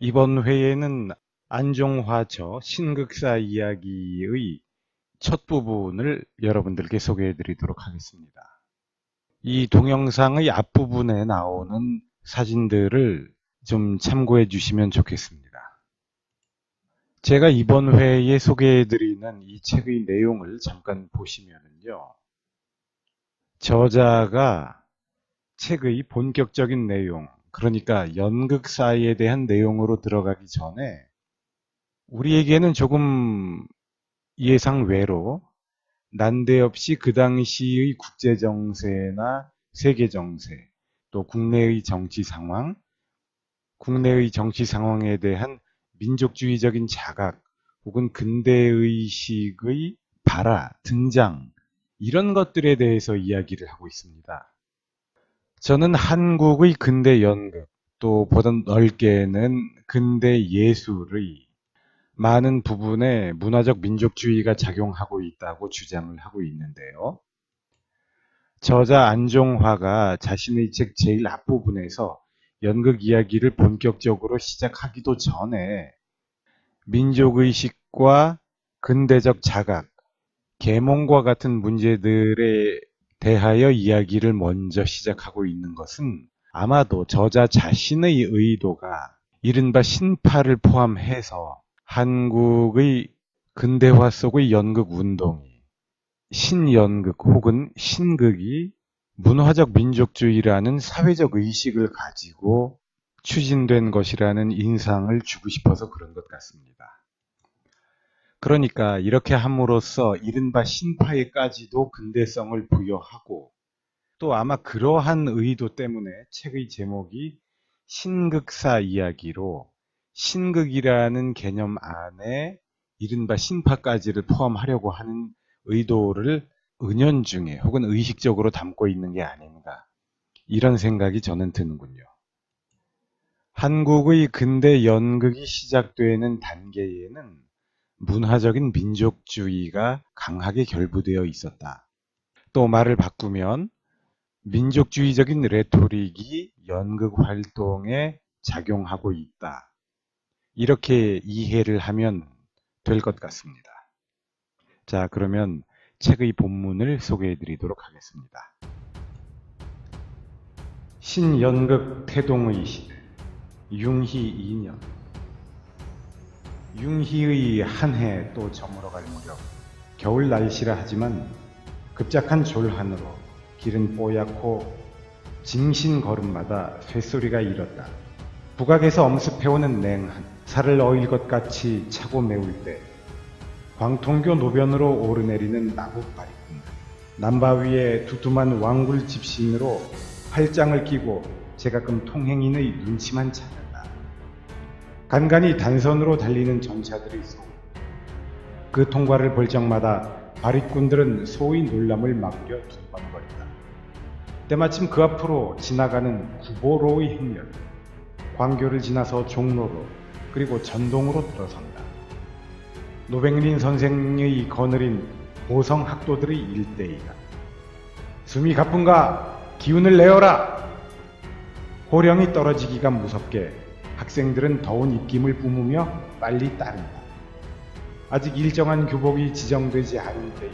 이번 회에는 안종화저 신극사 이야기의 첫 부분을 여러분들께 소개해 드리도록 하겠습니다. 이 동영상의 앞부분에 나오는 사진들을 좀 참고해 주시면 좋겠습니다. 제가 이번 회에 소개해 드리는 이 책의 내용을 잠깐 보시면요. 저자가 책의 본격적인 내용, 그러니까 연극사에 대한 내용으로 들어가기 전에 우리에게는 조금 예상 외로 난데없이 그 당시의 국제정세나 세계정세, 또 국내의 정치 상황에 대한 민족주의적인 자각 혹은 근대의식의 발화, 등장, 이런 것들에 대해서 이야기를 하고 있습니다. 저는 한국의 근대 연극, 또 보다 넓게는 근대 예술의 많은 부분에 문화적 민족주의가 작용하고 있다고 주장을 하고 있는데요. 저자 안종화가 자신의 책 제일 앞부분에서 연극 이야기를 본격적으로 시작하기도 전에 민족의식과 근대적 자각, 계몽과 같은 문제들에 대하여 이야기를 먼저 시작하고 있는 것은 아마도 저자 자신의 의도가 이른바 신파를 포함해서 한국의 근대화 속의 연극 운동이 신연극 혹은 신극이 문화적 민족주의라는 사회적 의식을 가지고 추진된 것이라는 인상을 주고 싶어서 그런 것 같습니다. 그러니까 이렇게 함으로써 이른바 신파에까지도 근대성을 부여하고 또 아마 그러한 의도 때문에 책의 제목이 신극사 이야기로 신극이라는 개념 안에 이른바 신파까지를 포함하려고 하는 의도를 은연중에 혹은 의식적으로 담고 있는 게 아닌가, 이런 생각이 저는 드는군요. 한국의 근대 연극이 시작되는 단계에는 문화적인 민족주의가 강하게 결부되어 있었다. 또 말을 바꾸면 민족주의적인 레토릭이 연극 활동에 작용하고 있다. 이렇게 이해를 하면 될 것 같습니다. 자, 그러면 책의 본문을 소개해 드리도록 하겠습니다. 신연극 태동의 시대, 융희 2년. 융희의 한 해 또 저물어갈 무렵, 겨울 날씨라 하지만 급작한 졸한으로 길은 뽀얗고 징신 걸음마다 쇳소리가 일었다. 북악에서 엄습해오는 냉한, 살을 어일 것 같이 차고 메울 때 광통교 노변으로 오르내리는 나국 바리꾼, 남바 위에 두툼한 왕굴 집신으로 팔짱을 끼고 제가끔 통행인의 눈치만 찾는다. 간간히 단선으로 달리는 전차들의 소음, 그 통과를 볼 적마다 바리꾼들은 소의 놀람을 막으려 두번거린다. 때마침 그 앞으로 지나가는 구보로의 행렬, 광교를 지나서 종로로 그리고 전동으로 들어선다. 노백린 선생의 거느린 보성 학도들의 일대이다. 숨이 가쁜가? 기운을 내어라! 호령이 떨어지기가 무섭게 학생들은 더운 입김을 뿜으며 빨리 따른다. 아직 일정한 교복이 지정되지 않은 때에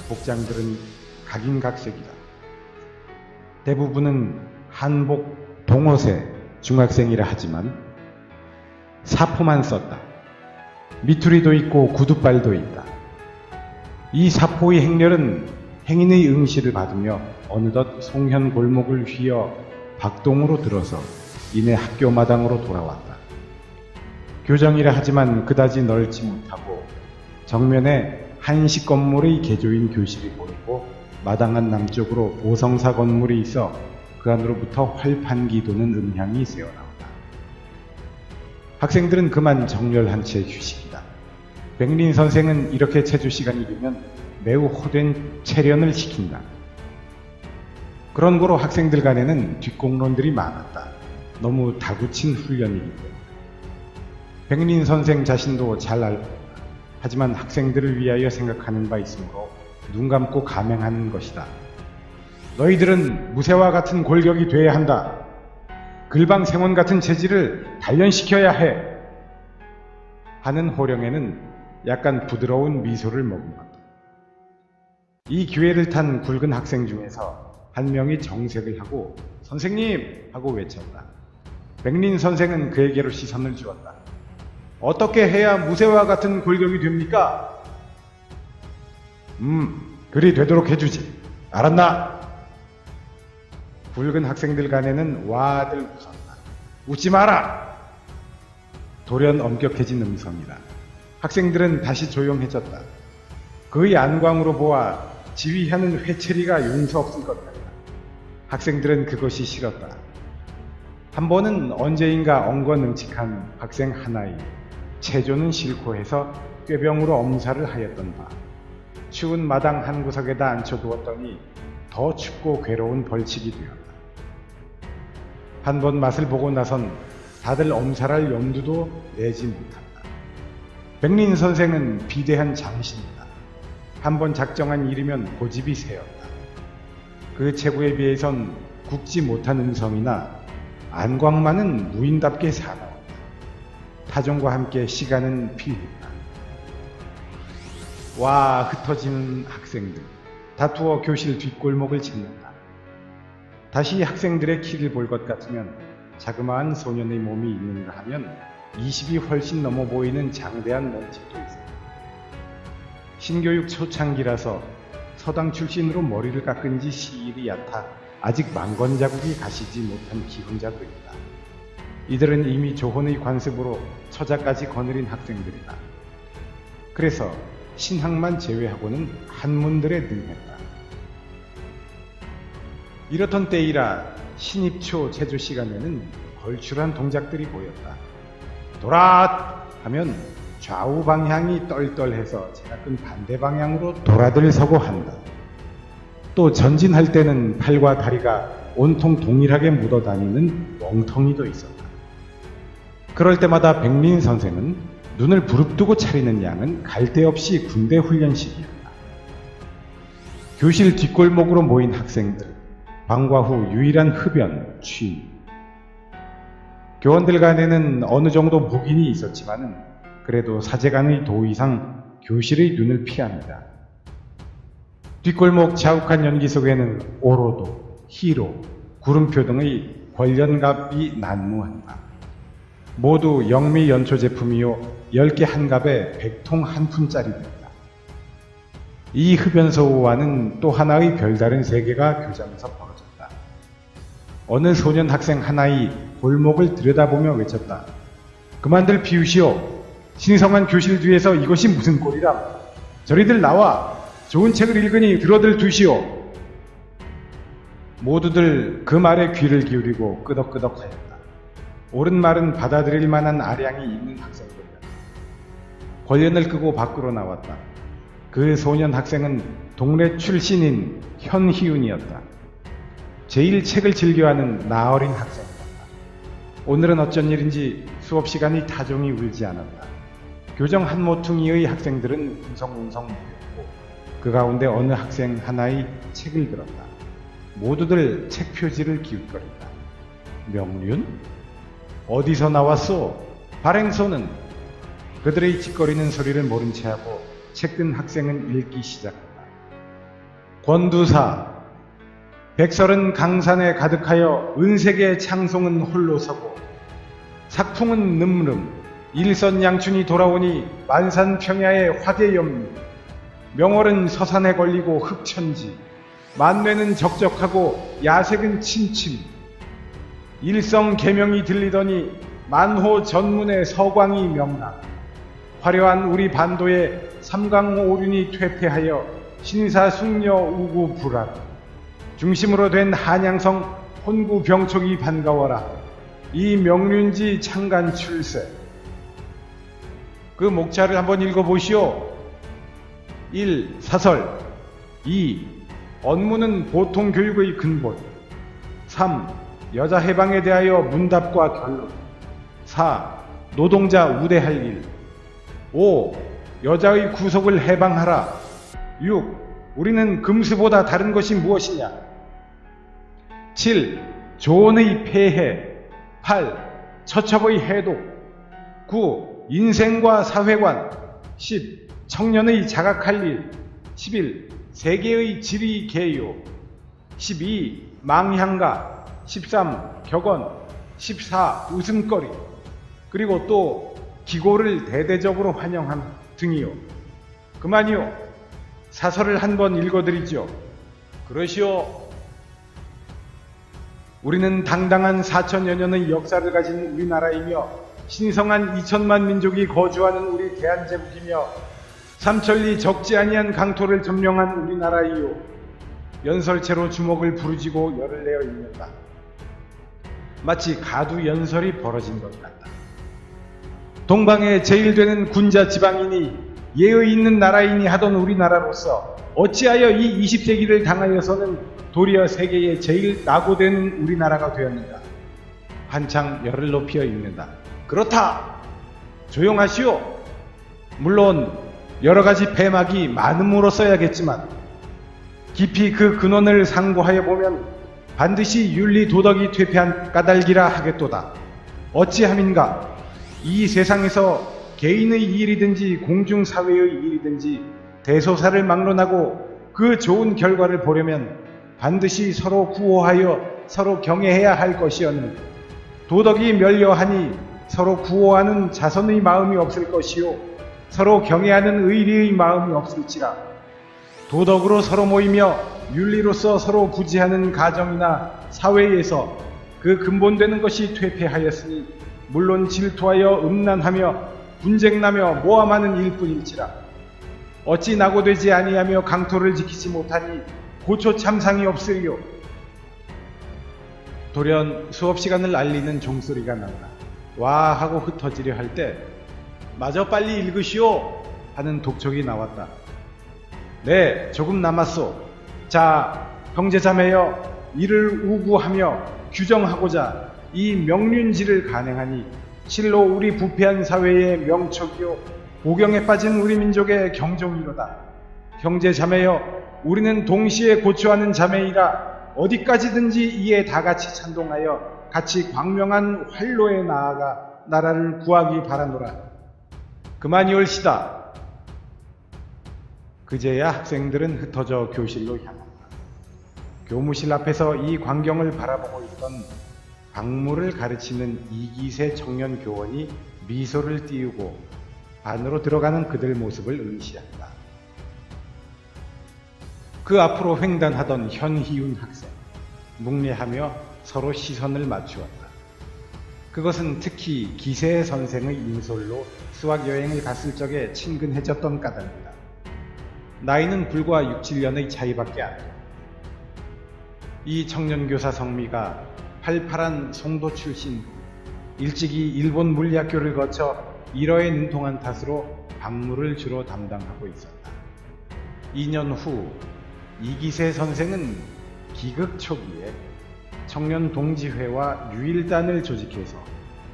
복장들은 각인각색이다. 대부분은 한복 동옷의 중학생이라 하지만 사포만 썼다. 미투리도 있고 구두발도 있다. 이 사포의 행렬은 행인의 응시를 받으며 어느덧 송현 골목을 휘어 박동으로 들어서 이내 학교 마당으로 돌아왔다. 교정이라 하지만 그다지 넓지 못하고 정면에 한식 건물의 개조인 교실이 보이고 마당 안 남쪽으로 보성사 건물이 있어 그 안으로부터 활판기 도는 음향이 새어나온다. 학생들은 그만 정렬한 채 휴식이다. 백린 선생은 이렇게 체조 시간이 되면 매우 호된 체련을 시킨다. 그런 거로 학생들 간에는 뒷공론들이 많았다. 너무 다구친 훈련이기 때문에. 백린 선생 자신도 잘 알고 있다. 하지만 학생들을 위하여 생각하는 바 있으므로 눈 감고 감행하는 것이다. 너희들은 무쇠와 같은 골격이 돼야 한다. 글방생원 같은 체질을 단련시켜야 해. 하는 호령에는 약간 부드러운 미소를 머금었다. 이 기회를 탄 굵은 학생 중에서 한 명이 정색을 하고 선생님! 하고 외쳤다. 백린 선생은 그에게로 시선을 주었다. 어떻게 해야 무쇠와 같은 골격이 됩니까? 그리 되도록 해주지. 알았나? 굵은 학생들 간에는 와들 웃었다. 웃지 마라! 돌연 엄격해진 음성이다. 학생들은 다시 조용해졌다. 그의 안광으로 보아 지휘하는 회체리가 용서 없을 것 같다. 학생들은 그것이 싫었다. 한 번은 언제인가 엉거능직한 학생 하나이 체조는 싫고 해서 꾀병으로 엄살을 하였던 바 추운 마당 한 구석에다 앉혀두었더니 더 춥고 괴로운 벌칙이 되었다. 한 번 맛을 보고 나선 다들 엄살할 염두도 내지 못한다. 백린 선생은 비대한 장신이다. 한 번 작정한 일이면 고집이 세었다. 그 체구에 비해선 굵지 못한 음성이나 안광만은 무인답게 사나웠다. 타종과 함께 시간은 필했다. 와 흩어지는 학생들, 다투어 교실 뒷골목을 찾는다. 다시 학생들의 키를 볼 것 같으면 자그마한 소년의 몸이 있는가 하면 20이 훨씬 넘어 보이는 장대한 몸집도 있었다. 신교육 초창기라서 서당 출신으로 머리를 깎은 지 시일이 얕아 아직 망건 자국이 가시지 못한 기혼자도 있다. 이들은 이미 조혼의 관습으로 처자까지 거느린 학생들이다. 그래서 신학만 제외하고는 한문들에 능했다. 이렇던 때이라 신입초 체조 시간에는 걸출한 동작들이 보였다. 돌아! 하면 좌우 방향이 떨떨해서 제각근 반대 방향으로 돌아들서고 한다. 또 전진할 때는 팔과 다리가 온통 동일하게 묻어다니는 멍텅이도 있었다. 그럴 때마다 백린 선생은 눈을 부릅뜨고 차리는 양은 갈데 없이 군대 훈련식이었다. 교실 뒷골목으로 모인 학생들, 방과 후 유일한 흡연, 취. 교원들 간에는 어느 정도 묵인이 있었지만은 그래도 사제간의 도의상 교실의 눈을 피합니다. 뒷골목 자욱한 연기 속에는 오로도, 희로, 구름표 등의 권련갑이 난무한다. 모두 영미 연초 제품이요 10개 한 갑에 100통 한 푼짜리입니다. 이 흡연소와는 또 하나의 별다른 세계가 교장에서 벌어졌다. 어느 소년 학생 하나이 골목을 들여다보며 외쳤다. 그만들 비우시오. 신성한 교실 뒤에서 이것이 무슨 꼴이람. 저리들 나와. 좋은 책을 읽으니 들어들 두시오. 모두들 그 말에 귀를 기울이고 끄덕끄덕하였다. 옳은 말은 받아들일 만한 아량이 있는 학생들이다. 권련을 끄고 밖으로 나왔다. 그 소년 학생은 동네 출신인 현희윤이었다. 제일 책을 즐겨하는 나어린 학생이었다. 오늘은 어쩐 일인지 수업 시간이 타종이 울지 않았다. 교정 한 모퉁이의 학생들은 웅성웅성 모였고 그 가운데 어느 학생 하나의 책을 들었다. 모두들 책 표지를 기웃거린다. 명륜? 어디서 나왔소? 발행소는? 그들의 짓거리는 소리를 모른 채하고 책든 학생은 읽기 시작한다. 권두사 백설은 강산에 가득하여 은색의 창송은 홀로 서고 삭풍은 늠름 일선양춘이 돌아오니 만산평야의 화대염 명월은 서산에 걸리고 흑천지 만뇌는 적적하고 야색은 침침 일성 계명이 들리더니 만호 전문의 서광이 명랑 화려한 우리 반도에 삼강오륜이 퇴폐하여 신사숙녀 우구 불안 중심으로 된 한양성 혼구 병촉이 반가워라 이 명륜지 창간 출세. 그 목차를 한번 읽어보시오. 1. 사설 2. 언문은 보통 교육의 근본 3. 여자 해방에 대하여 문답과 결론 4. 노동자 우대할 일 5. 여자의 구속을 해방하라 6. 우리는 금수보다 다른 것이 무엇이냐 7. 조언의 폐해 8. 처첩의 해독. 9. 인생과 사회관. 10. 청년의 자각할 일. 11. 세계의 지리 개요. 12. 망향가. 13. 격언. 14. 웃음거리. 그리고 또 기고를 대대적으로 환영함 등이요. 그만이요. 사설을 한번 읽어드리죠. 그러시오. 우리는 당당한 4천여 년의 역사를 가진 우리나라이며 신성한 2천만 민족이 거주하는 우리 대한제국이며 삼천리 적지 아니한 강토를 점령한 우리나라이요. 연설체로 주먹을 부르짖고 열을 내어 있는다. 마치 가두 연설이 벌어진 것 같다. 동방에 제일 되는 군자 지방이니 예의 있는 나라이니 하던 우리나라로서 어찌하여 이 20세기를 당하여서는 도리어 세계에 제일 낙오되는 우리나라가 되었는가. 한창 열을 높여 읽는다. 그렇다. 조용하시오. 물론 여러가지 폐막이 많음으로 써야겠지만 깊이 그 근원을 상고하여 보면 반드시 윤리 도덕이 퇴폐한 까닭이라 하겠도다. 어찌함인가. 이 세상에서 개인의 일이든지 공중사회의 일이든지 대소사를 막론하고 그 좋은 결과를 보려면 반드시 서로 구호하여 서로 경애해야 할 것이었는데 도덕이 멸려하니 서로 구호하는 자선의 마음이 없을 것이요 서로 경애하는 의리의 마음이 없을지라. 도덕으로 서로 모이며 윤리로서 서로 부지하는 가정이나 사회에서 그 근본되는 것이 퇴폐하였으니 물론 질투하여 음란하며 분쟁나며 모함하는 일뿐일지라. 어찌 낙오되지 아니하며 강토를 지키지 못하니 고초 참상이 없으리요. 돌연 수업시간을 알리는 종소리가 난다. 와 하고 흩어지려 할 때 마저 빨리 읽으시오 하는 독촉이 나왔다. 네, 조금 남았소. 자, 형제자매여, 이를 우구하며 규정하고자 이 명륜지를 간행하니 실로 우리 부패한 사회의 명척이요 오경에 빠진 우리 민족의 경종이로다. 형제자매여, 우리는 동시에 고초하는 자매이라 어디까지든지 이에 다같이 찬동하여 같이 광명한 활로에 나아가 나라를 구하기 바라노라. 그만이 옳시다. 그제야 학생들은 흩어져 교실로 향한다. 교무실 앞에서 이 광경을 바라보고 있던 박무를 가르치는 이기세 청년 교원이 미소를 띄우고 안으로 들어가는 그들 모습을 응시한다. 그 앞으로 횡단하던 현희윤 학생, 묵례하며 서로 시선을 맞추었다. 그것은 특히 기세 선생의 인솔로 수학여행을 갔을 적에 친근해졌던 까닭이다. 나이는 불과 6, 7년의 차이밖에 안 된다. 이 청년교사 성미가 팔팔한 송도 출신, 일찍이 일본 물리학교를 거쳐 일어에 능통한 탓으로 박무를 주로 담당하고 있었다. 2년 후 이기세 선생은 기극 초기에 청년 동지회와 유일단을 조직해서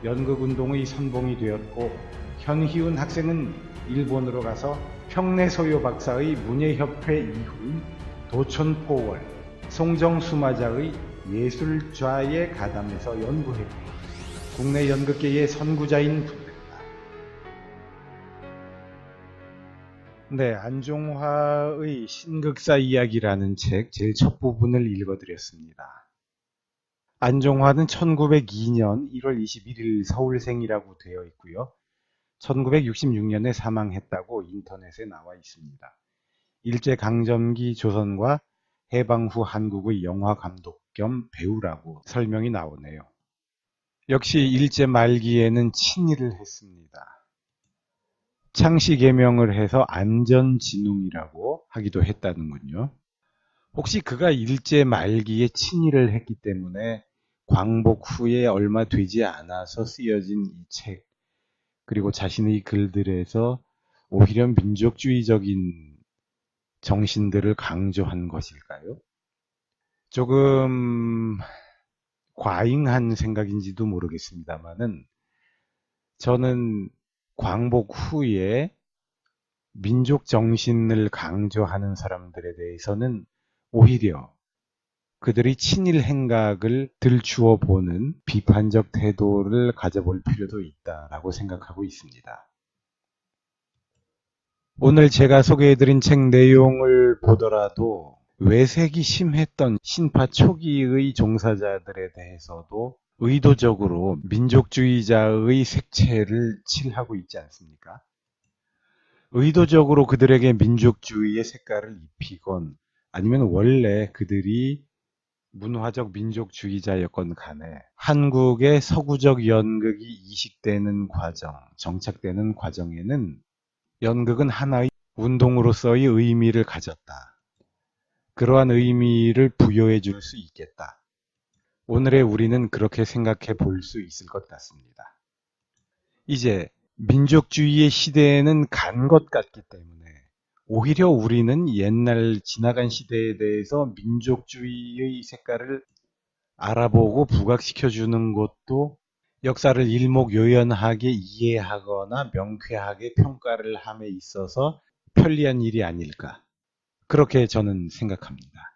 연극운동의 선봉이 되었고 현희훈 학생은 일본으로 가서 평내소요 박사의 문예협회 이후인 도촌포월, 송정수마자의 예술좌에 가담해서 연구했고 국내 연극계의 선구자인 분들이다. 네, 안종화의 신극사 이야기라는 책 제일 첫 부분을 읽어드렸습니다. 안종화는 1902년 1월 21일 서울생이라고 되어 있고요. 1966년에 사망했다고 인터넷에 나와 있습니다. 일제강점기 조선과 해방 후 한국의 영화 감독 겸 배우라고 설명이 나오네요. 역시 일제 말기에는 친일을 했습니다. 창씨 개명을 해서 안전진웅이라고 하기도 했다는군요. 혹시 그가 일제 말기에 친일을 했기 때문에 광복 후에 얼마 되지 않아서 쓰여진 이 책, 그리고 자신의 글들에서 오히려 민족주의적인 정신들을 강조한 것일까요? 조금 과잉한 생각인지도 모르겠습니다만은 저는 광복 후에 민족 정신을 강조하는 사람들에 대해서는 오히려 그들의 친일 행각을 들추어 보는 비판적 태도를 가져볼 필요도 있다라고 생각하고 있습니다. 오늘 제가 소개해드린 책 내용을 보더라도 외색이 심했던 신파 초기의 종사자들에 대해서도 의도적으로 민족주의자의 색채를 칠하고 있지 않습니까? 의도적으로 그들에게 민족주의의 색깔을 입히건 아니면 원래 그들이 문화적 민족주의자였건 간에 한국의 서구적 연극이 이식되는 과정, 정착되는 과정에는 연극은 하나의 운동으로서의 의미를 가졌다. 그러한 의미를 부여해 줄 수 있겠다. 오늘의 우리는 그렇게 생각해 볼 수 있을 것 같습니다. 이제 민족주의의 시대에는 간 것 같기 때문에 오히려 우리는 옛날 지나간 시대에 대해서 민족주의의 색깔을 알아보고 부각시켜주는 것도 역사를 일목요연하게 이해하거나 명쾌하게 평가를 함에 있어서 편리한 일이 아닐까. 그렇게 저는 생각합니다.